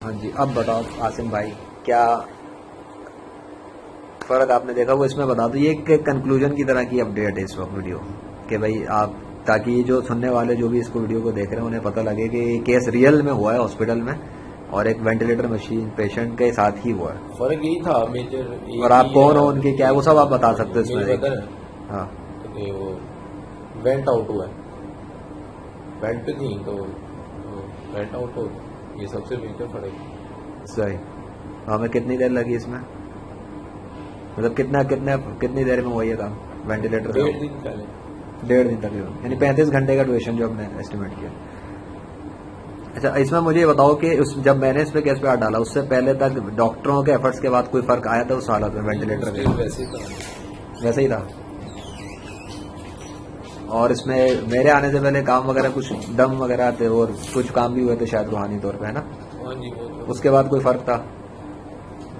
हाँ जी, अब बताओ आसिम भाई, क्या फ़र्क आपने देखा वो इसमें बता दो। ये एक कंक्लूजन की तरह की अपडेट है इस वक्त वीडियो कि भाई आप, ताकि ये जो सुनने वाले जो भी इसको वीडियो को देख रहे हैं उन्हें पता लगे कि ये केस रियल में हुआ है हॉस्पिटल में और एक वेंटिलेटर मशीन पेशेंट के साथ ही हुआ है। फर्क यही था मेजर। और आप कौन हो, उनके क्या है, वो सब आप बता सकते हो मेरी इसमें। ब्रदर है हाँ, तो वो वेंट आउट हुआ है, वेंट पे थी तो वेंट आउट हो, ये सबसे मेजर फर्क है। सही। हमें कितनी देर लगी इसमें, मतलब कितनी देर में हुआ ये काम वेंटिलेटर से? 1.5 दिन पहले। 1.5 दिन तकरीबन, यानी 35 घंटे का ड्यूरेशन जो हमने एस्टिमेट किया। अच्छा, इसमें मुझे ये बताओ कि उस जब मैंने इस पे केस पे हाथ डाला उससे पहले तक डॉक्टरों के एफर्ट्स के बाद कोई फर्क आया था उस हालत में वेंटिलेटर स्टिल के? वैसे ही था। वैसे ही था। और इसमें मेरे आने से पहले काम वगैरह कुछ दम वगैरह थे और कुछ काम भी हुए थे शायद रूहानी तौर पे, है ना? हाँ जी, वो तो उसके बाद कोई फर्क था,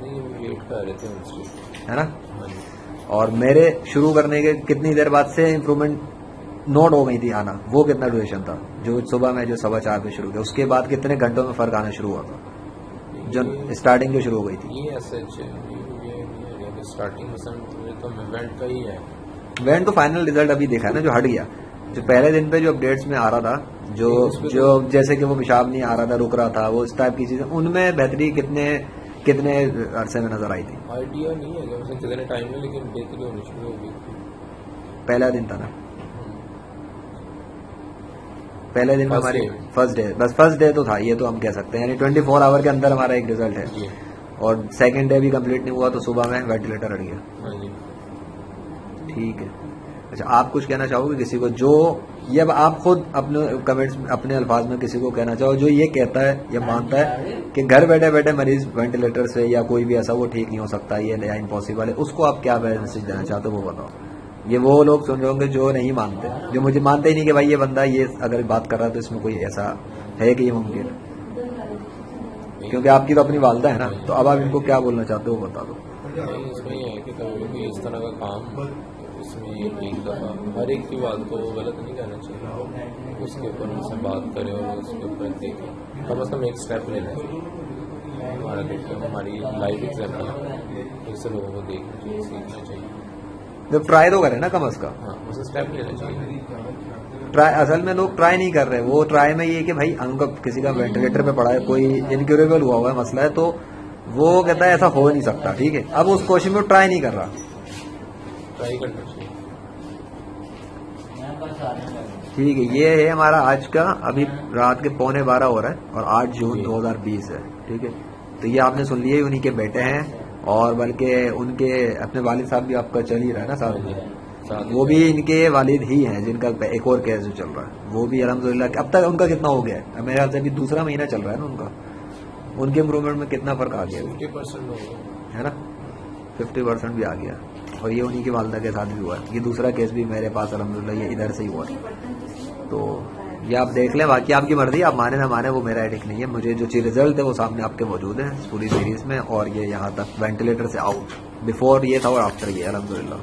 नहीं, वेट कर रहे थे उनसे। है ना? हाँ जी, और मेरे शुरू करने के कितनी देर बाद से इम्प्रूवमेंट नोट हो गई थी आना, वो कितना ड्यूरेशन था? जो सुबह में जो 4:15 पे शुरू किया उसके बाद कितने घंटों में फर्क आना शुरू हुआ था, जो स्टार्टिंग जो शुरू हो गई थी? ये सच ये स्टार्टिंग में तो वेंट का ही है। वैन तो फाइनल रिजल्ट अभी देखा है ना, जो हट गया। जो पहले दिन पे जो अपडेट्स में आ रहा था, जो जो जैसे कि वो पेशाब नहीं आ रहा था, रुक रहा था, वो इस टाइप की चीजें, उनमें बेहतरी कितने कितने अरसे में नजर आई थी? आइडिया नहीं है कि उसे कितने टाइम में, लेकिन बेहतरी होनी शुरू हो गई थी। पहला दिन था ना, पहले दिन में First हमारी day। फर्स्ट डे, बस फर्स्ट डे तो था, ये तो हम कह सकते हैं, यानी 24 आवर के अंदर हमारा एक रिजल्ट है। जी। और सेकंड डे भी कंप्लीट नहीं हुआ तो सुबह में वेंटिलेटर हट गया। हाँ जी। ठीक है। अच्छा, आप कुछ कहना चाहोगे किसी को जो, ये अब आप खुद अपने कमेंट्स में अपने अल्फाज में किसी को कहना चाहो जो ये कहता है या मानता है कि घर बैठे बैठे मरीज वेंटिलेटर से या कोई भी ऐसा वो ठीक नहीं हो सकता, ये नया इम्पॉसिबल है, उसको आप क्या मैसेज देना चाहते हो वो बताओ। ये वो लोग सुन रहे होंगे जो नहीं मानते, जो मुझे मानते ही नहीं कि भाई ये बंदा ये अगर बात कर रहा है तो इसमें कोई ऐसा है कि ये मुमकिन है, क्योंकि आपकी तो अपनी वालदा है ना। तो अब आप इनको क्या बोलना चाहते हो वो बता दो। नहीं, इसमें ये है कि कभी भी इस तरह का काम, इसमें एक दफ़ा हर एक की बात को गलत नहीं कहना चाहिए, उसके ऊपर उनसे बात करें और उसके ऊपर देखें, कम से कम एक स्टेप लेना चाहिए। हमारा देखिए हमारी लाइफ एग्जाम्पल है, इससे लोगों को देखना चाहिए, सीखना चाहिए। जब ट्राई तो करें ना कम अज कम, हाँ, उसे स्टेप लेना चाहिए। ट्राई, असल में लोग ट्राई नहीं कर रहे। वो ट्राई में ये कि भाई उनका किसी का वेंटिलेटर पे पड़ा है, कोई इनक्यूरेबल हुआ है मसला है, तो वो कहता है ऐसा हो नहीं सकता। ठीक है, अब उस कोशिश में ट्राई नहीं कर रहा। ट्राई करना चाहिए। ठीक है, ये है हमारा आज का, अभी रात के 11:15 हो रहा है और 8 जून 2020 है। ठीक है, तो ये आपने सुन लिया, उन्हीं के बेटे हैं और बल्कि उनके अपने वालिद साहब भी आपका चल ही रहा है ना साथ में, वो भी इनके वालिद ही हैं जिनका एक और केस जो चल रहा है, वो भी अल्हम्दुलिल्लाह अब तक उनका कितना हो गया है, मेरे ख्याल से अभी दूसरा महीना चल रहा है ना उनका। उनके इम्प्रूवमेंट में कितना फर्क आ गया 50% हो गया है ना, 50% भी आ गया। और ये उन्हीं की वालदा के साथ भी हुआ है। ये दूसरा केस भी मेरे पास अल्हम्दुलिल्लाह ये इधर से ही हुआ है। तो ये आप देख लें, बाकी आपकी मर्जी, आप माने ना माने वो मेरा एडिक नहीं है। मुझे जो चीज रिजल्ट है वो सामने आपके मौजूद है पूरी सीरीज में, और ये यहाँ तक वेंटिलेटर से आउट, बिफोर ये था और आफ्टर ये, अल्हम्दुलिल्लाह।